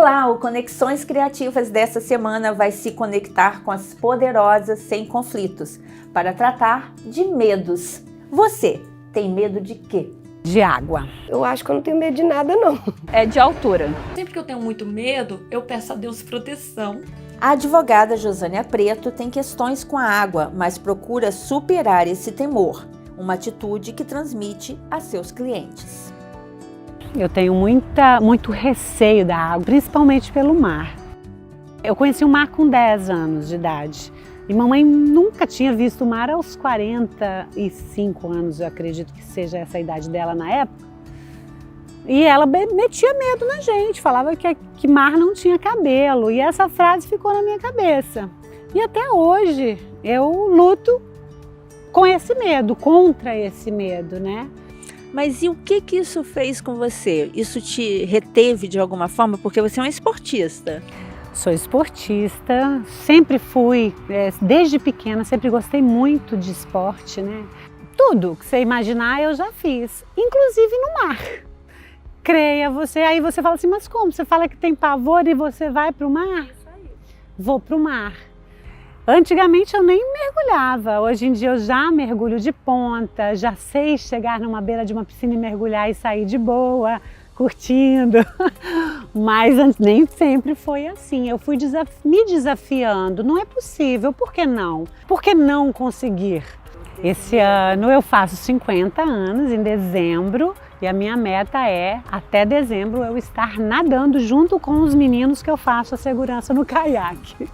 Olá, o Conexões Criativas dessa semana vai se conectar com as poderosas sem conflitos para tratar de medos. Você tem medo de quê? De água. Eu acho que eu não tenho medo de nada, não. É de altura. Sempre que eu tenho muito medo, eu peço a Deus proteção. A advogada Josânia Preto tem questões com a água, mas procura superar esse temor, uma atitude que transmite a seus clientes. Eu tenho muito receio da água, principalmente pelo mar. Eu conheci o mar com 10 anos de idade e mamãe nunca tinha visto o mar aos 45 anos, eu acredito que seja essa a idade dela na época. E ela metia medo na gente, falava que mar não tinha cabelo, e essa frase ficou na minha cabeça. E até hoje eu luto com esse medo, contra esse medo, né? Mas e o que isso fez com você? Isso te reteve de alguma forma? Porque você é uma esportista. Sou esportista, sempre fui, desde pequena, sempre gostei muito de esporte, né? Tudo que você imaginar eu já fiz, inclusive no mar. Creia você, aí você fala assim, mas como? Você fala que tem pavor e você vai para o mar? Isso aí. Vou para o mar. Antigamente eu nem mergulhava, hoje em dia eu já mergulho de ponta, já sei chegar numa beira de uma piscina e mergulhar e sair de boa, curtindo. Mas nem sempre foi assim, eu fui me desafiando, não é possível, por que não? Por que não conseguir? Esse ano eu faço 50 anos, em dezembro, e a minha meta é, até dezembro, eu estar nadando junto com os meninos que eu faço a segurança no caiaque.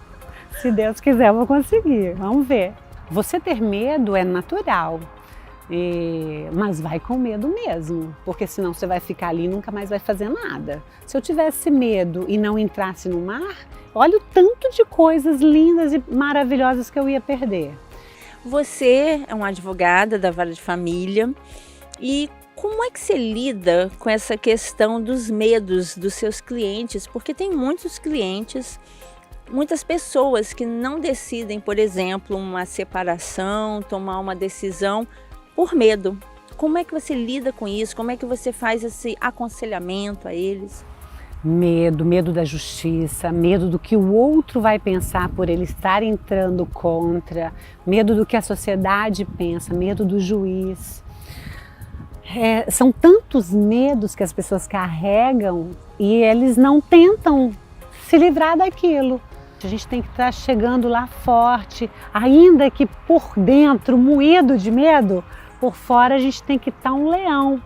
Se Deus quiser, eu vou conseguir, vamos ver. Você ter medo é natural, mas vai com medo mesmo, porque senão você vai ficar ali e nunca mais vai fazer nada. Se eu tivesse medo e não entrasse no mar, olha o tanto de coisas lindas e maravilhosas que eu ia perder. Você é uma advogada da Vara de Família e como é que você lida com essa questão dos medos dos seus clientes? Porque tem muitos clientes, muitas pessoas que não decidem, por exemplo, uma separação, tomar uma decisão por medo. Como é que você lida com isso? Como é que você faz esse aconselhamento a eles? Medo da justiça, medo do que o outro vai pensar por ele estar entrando contra, medo do que a sociedade pensa, medo do juiz. São tantos medos que as pessoas carregam e eles não tentam se livrar daquilo. A gente tem que estar chegando lá forte, ainda que por dentro, moído de medo, por fora a gente tem que estar um leão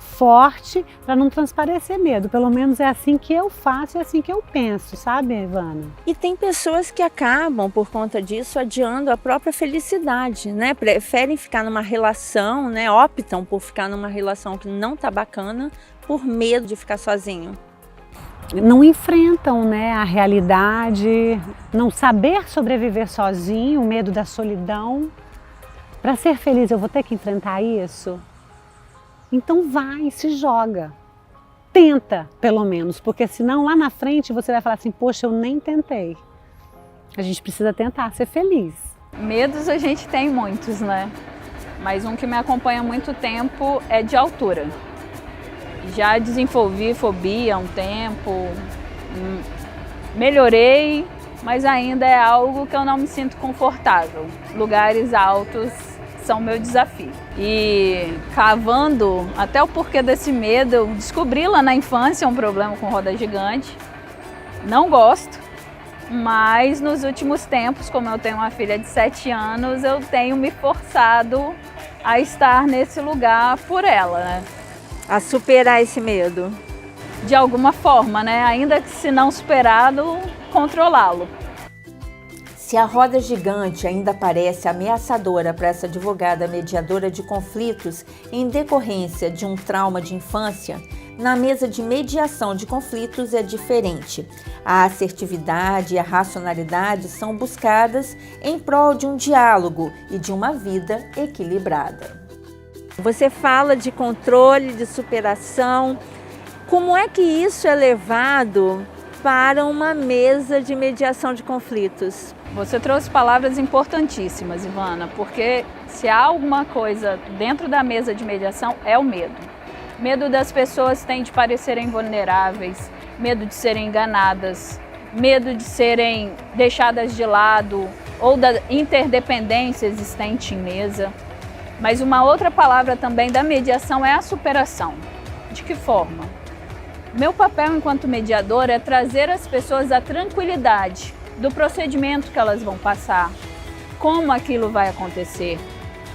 forte para não transparecer medo. Pelo menos é assim que eu faço e é assim que eu penso, sabe, Ivana? E tem pessoas que acabam, por conta disso, adiando a própria felicidade, né? Preferem ficar numa relação, né? Optam por ficar numa relação que não tá bacana por medo de ficar sozinho. Não enfrentam, né, a realidade, não saber sobreviver sozinho, o medo da solidão. Para ser feliz eu vou ter que enfrentar isso? Então vai, se joga, tenta pelo menos, porque senão lá na frente você vai falar assim, poxa, eu nem tentei. A gente precisa tentar ser feliz. Medos a gente tem muitos, né? Mas um que me acompanha há muito tempo é de altura. Já desenvolvi fobia há um tempo, melhorei, mas ainda é algo que eu não me sinto confortável. Lugares altos são meu desafio. E cavando até o porquê desse medo, eu descobri lá na infância um problema com roda gigante. Não gosto, mas nos últimos tempos, como eu tenho uma filha de 7 anos, eu tenho me forçado a estar nesse lugar por ela, né? A superar esse medo. De alguma forma, né? Ainda que se não superado, controlá-lo. Se a roda gigante ainda parece ameaçadora para essa advogada mediadora de conflitos em decorrência de um trauma de infância, na mesa de mediação de conflitos é diferente. A assertividade e a racionalidade são buscadas em prol de um diálogo e de uma vida equilibrada. Você fala de controle, de superação. Como é que isso é levado para uma mesa de mediação de conflitos? Você trouxe palavras importantíssimas, Ivana, porque se há alguma coisa dentro da mesa de mediação é o medo. Medo das pessoas tem de parecerem vulneráveis, medo de serem enganadas, medo de serem deixadas de lado ou da interdependência existente em mesa. Mas uma outra palavra também da mediação é a superação. De que forma? Meu papel enquanto mediador é trazer às pessoas a tranquilidade do procedimento que elas vão passar, como aquilo vai acontecer,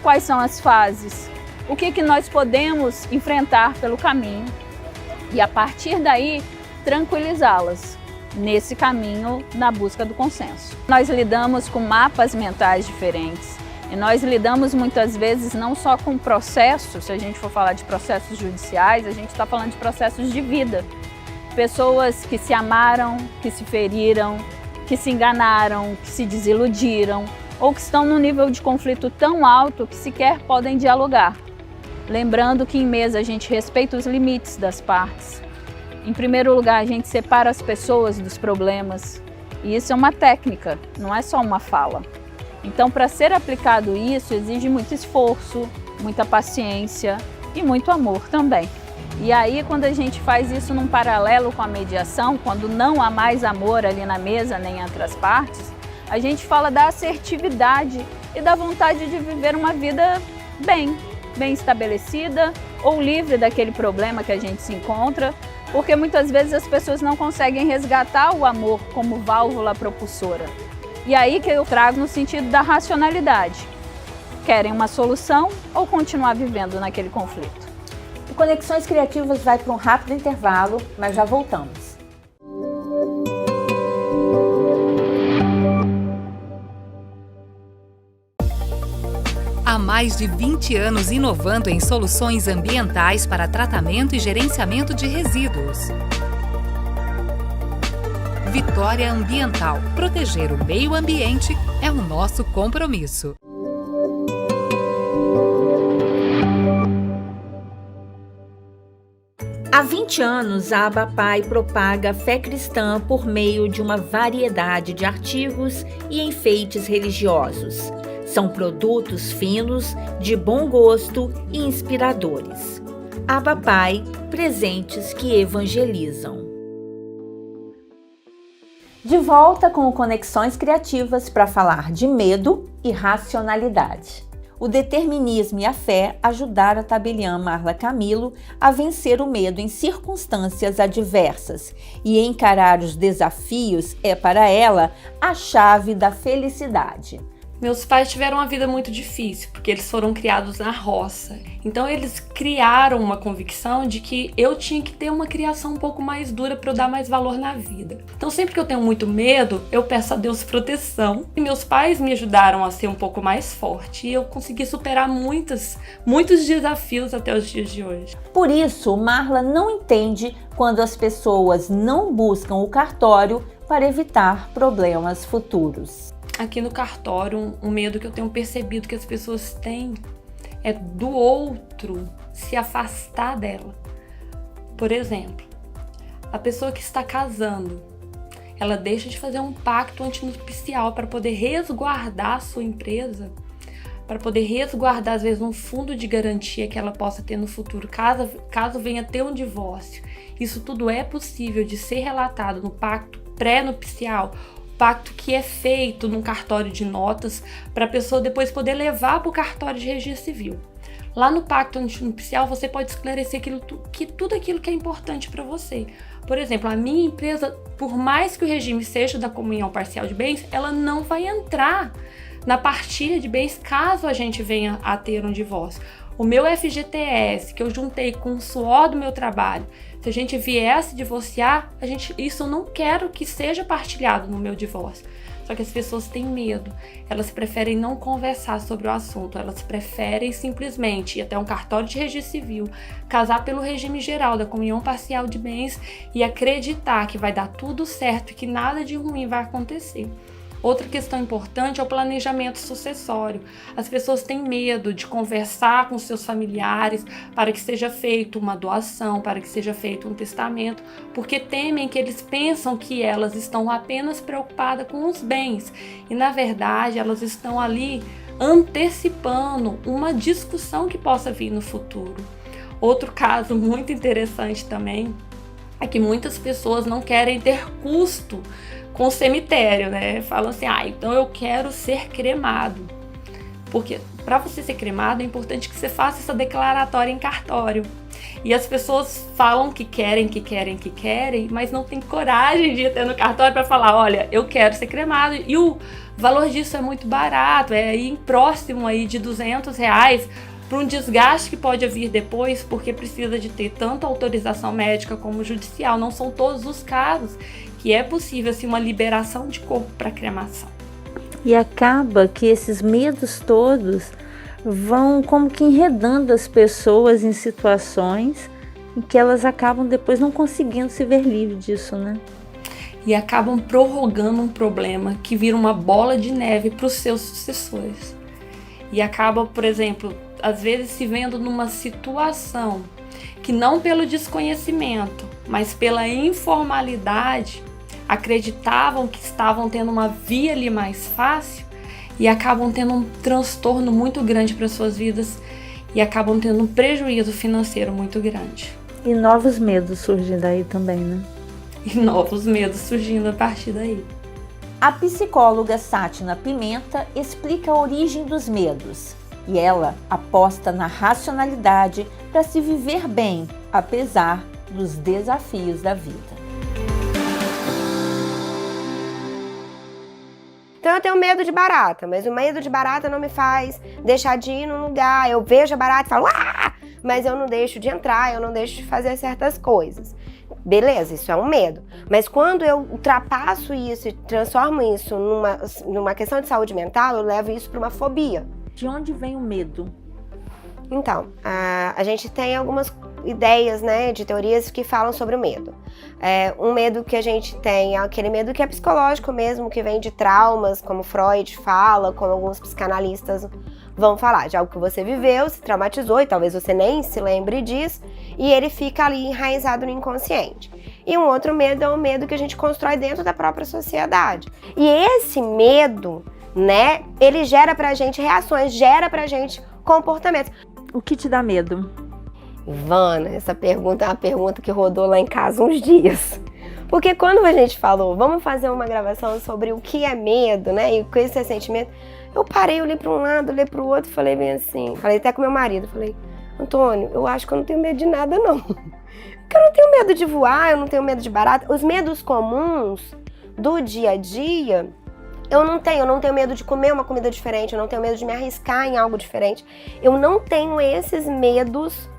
quais são as fases, o que nós podemos enfrentar pelo caminho e, a partir daí, tranquilizá-las nesse caminho na busca do consenso. Nós lidamos com mapas mentais diferentes e nós lidamos muitas vezes não só com processos, se a gente for falar de processos judiciais, a gente está falando de processos de vida. Pessoas que se amaram, que se feriram, que se enganaram, que se desiludiram ou que estão num nível de conflito tão alto que sequer podem dialogar. Lembrando que em mesa a gente respeita os limites das partes. Em primeiro lugar, a gente separa as pessoas dos problemas. E isso é uma técnica, não é só uma fala. Então, para ser aplicado isso, exige muito esforço, muita paciência e muito amor também. E aí, quando a gente faz isso num paralelo com a mediação, quando não há mais amor ali na mesa, nem entre as partes, a gente fala da assertividade e da vontade de viver uma vida bem estabelecida ou livre daquele problema que a gente se encontra, porque muitas vezes as pessoas não conseguem resgatar o amor como válvula propulsora. E aí que eu trago no sentido da racionalidade. Querem uma solução ou continuar vivendo naquele conflito? O Conexões Criativas vai para um rápido intervalo, mas já voltamos. Há mais de 20 anos inovando em soluções ambientais para tratamento e gerenciamento de resíduos. Vitória Ambiental. Proteger o meio ambiente é o nosso compromisso. Há 20 anos, a Abapai propaga a fé cristã por meio de uma variedade de artigos e enfeites religiosos. São produtos finos, de bom gosto e inspiradores. Abapai, presentes que evangelizam. De volta com o Conexões Criativas para falar de medo e racionalidade. O determinismo e a fé ajudaram a tabeliã Marla Camilo a vencer o medo em circunstâncias adversas e encarar os desafios é para ela a chave da felicidade. Meus pais tiveram uma vida muito difícil, porque eles foram criados na roça. Então eles criaram uma convicção de que eu tinha que ter uma criação um pouco mais dura para eu dar mais valor na vida. Então sempre que eu tenho muito medo, eu peço a Deus proteção. E meus pais me ajudaram a ser um pouco mais forte. E eu consegui superar muitos desafios até os dias de hoje. Por isso, Marla não entende quando as pessoas não buscam o cartório para evitar problemas futuros. Aqui no cartório, um medo que eu tenho percebido que as pessoas têm é do outro se afastar dela. Por exemplo, a pessoa que está casando, ela deixa de fazer um pacto antinupcial para poder resguardar a sua empresa, para poder resguardar, às vezes, um fundo de garantia que ela possa ter no futuro, caso venha ter um divórcio. Isso tudo é possível de ser relatado no pacto pré-nupcial, pacto que é feito num cartório de notas para a pessoa depois poder levar para o cartório de registro civil. Lá no pacto antinupcial você pode esclarecer tudo aquilo que é importante para você. Por exemplo, a minha empresa, por mais que o regime seja da comunhão parcial de bens, ela não vai entrar na partilha de bens caso a gente venha a ter um divórcio. O meu FGTS, que eu juntei com o suor do meu trabalho, se a gente viesse divorciar, isso eu não quero que seja partilhado no meu divórcio. Só que as pessoas têm medo, elas preferem não conversar sobre o assunto, elas preferem simplesmente ir até um cartório de registro civil, casar pelo regime geral da comunhão parcial de bens e acreditar que vai dar tudo certo e que nada de ruim vai acontecer. Outra questão importante é o planejamento sucessório. As pessoas têm medo de conversar com seus familiares para que seja feita uma doação, para que seja feito um testamento, porque temem que eles pensam que elas estão apenas preocupadas com os bens e, na verdade, elas estão ali antecipando uma discussão que possa vir no futuro. Outro caso muito interessante também é que muitas pessoas não querem ter custo com o cemitério, né? Falam assim, então eu quero ser cremado. Porque para você ser cremado é importante que você faça essa declaratória em cartório. E as pessoas falam que querem, mas não tem coragem de ir até no cartório para falar, olha, eu quero ser cremado. E o valor disso é muito barato, é aí próximo aí de R$200 para um desgaste que pode vir depois, porque precisa de ter tanto autorização médica como judicial. Não são todos os casos que é possível assim, uma liberação de corpo para cremação. E acaba que esses medos todos vão como que enredando as pessoas em situações em que elas acabam depois não conseguindo se ver livre disso, né? E acabam prorrogando um problema que vira uma bola de neve para os seus sucessores. E acaba, por exemplo, às vezes se vendo numa situação que não pelo desconhecimento, mas pela informalidade, acreditavam que estavam tendo uma via ali mais fácil e acabam tendo um transtorno muito grande para suas vidas e acabam tendo um prejuízo financeiro muito grande. E novos medos surgem daí também, né? E novos medos surgindo a partir daí. A psicóloga Sátina Pimenta explica a origem dos medos e ela aposta na racionalidade para se viver bem, apesar dos desafios da vida. Então eu tenho medo de barata, mas o medo de barata não me faz deixar de ir num lugar. Eu vejo a barata e falo, mas eu não deixo de entrar, eu não deixo de fazer certas coisas. Beleza, isso é um medo. Mas quando eu ultrapasso isso e transformo isso numa questão de saúde mental, eu levo isso para uma fobia. De onde vem o medo? Então, a gente tem algumas ideias, né, de teorias que falam sobre o medo. Um medo que a gente tem é aquele medo que é psicológico mesmo, que vem de traumas, como Freud fala, como alguns psicanalistas vão falar, de algo que você viveu, se traumatizou e talvez você nem se lembre disso, e ele fica ali enraizado no inconsciente. E um outro medo é o medo que a gente constrói dentro da própria sociedade. E esse medo, né, ele gera pra gente reações, gera pra gente comportamentos. O que te dá medo? Ivana, essa pergunta é uma pergunta que rodou lá em casa uns dias. Porque quando a gente falou, vamos fazer uma gravação sobre o que é medo, né, e com esse sentimento, eu parei, olhei para um lado, olhei para o outro e falei bem assim, falei até com meu marido, falei, Antônio, eu acho que eu não tenho medo de nada não. Porque eu não tenho medo de voar, eu não tenho medo de barata. Os medos comuns do dia a dia, eu não tenho medo de comer uma comida diferente, eu não tenho medo de me arriscar em algo diferente. Eu não tenho esses medos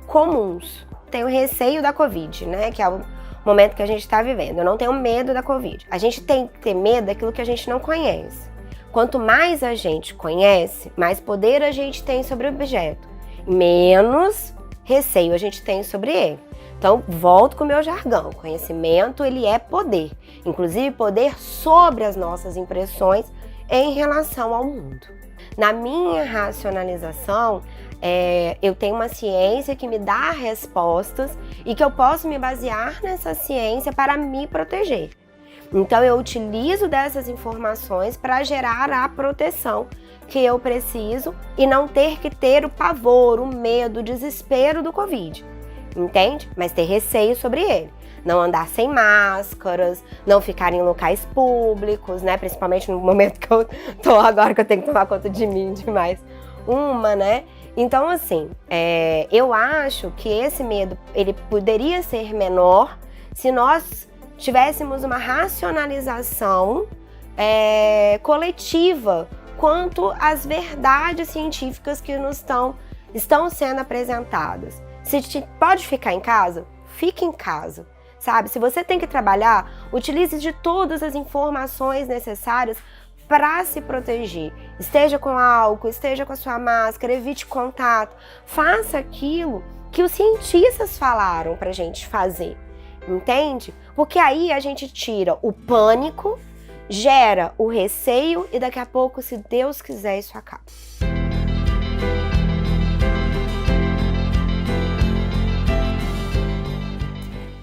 comuns. Tenho receio da Covid, né, que é o momento que a gente está vivendo. Eu não tenho medo da Covid. A gente tem que ter medo daquilo que a gente não conhece. Quanto mais a gente conhece, mais poder a gente tem sobre o objeto, menos receio a gente tem sobre ele. Então, volto com o meu jargão. Conhecimento, ele é poder. Inclusive, poder sobre as nossas impressões em relação ao mundo. Na minha racionalização, eu tenho uma ciência que me dá respostas e que eu posso me basear nessa ciência para me proteger. Então, eu utilizo dessas informações para gerar a proteção que eu preciso e não ter que ter o pavor, o medo, o desespero do Covid. Entende? Mas ter receio sobre ele. Não andar sem máscaras, não ficar em locais públicos, né? Principalmente no momento que eu tô agora, que eu tenho que tomar conta de mim demais. Né? Então, assim, eu acho que esse medo, ele poderia ser menor se nós tivéssemos uma racionalização coletiva quanto às verdades científicas que nos estão sendo apresentadas. Se pode ficar em casa, fique em casa, sabe? Se você tem que trabalhar, utilize de todas as informações necessárias para se proteger. Esteja com álcool, esteja com a sua máscara, evite contato. Faça aquilo que os cientistas falaram para a gente fazer, entende? Porque aí a gente tira o pânico, gera o receio e daqui a pouco, se Deus quiser, isso acaba.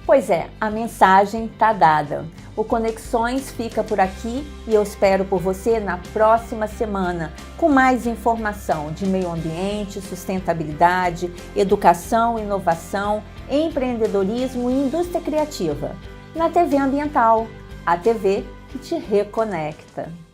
Pois é, a mensagem está dada. O Conexões fica por aqui e eu espero por você na próxima semana com mais informação de meio ambiente, sustentabilidade, educação, inovação, empreendedorismo e indústria criativa. Na TV Ambiental, a TV que te reconecta.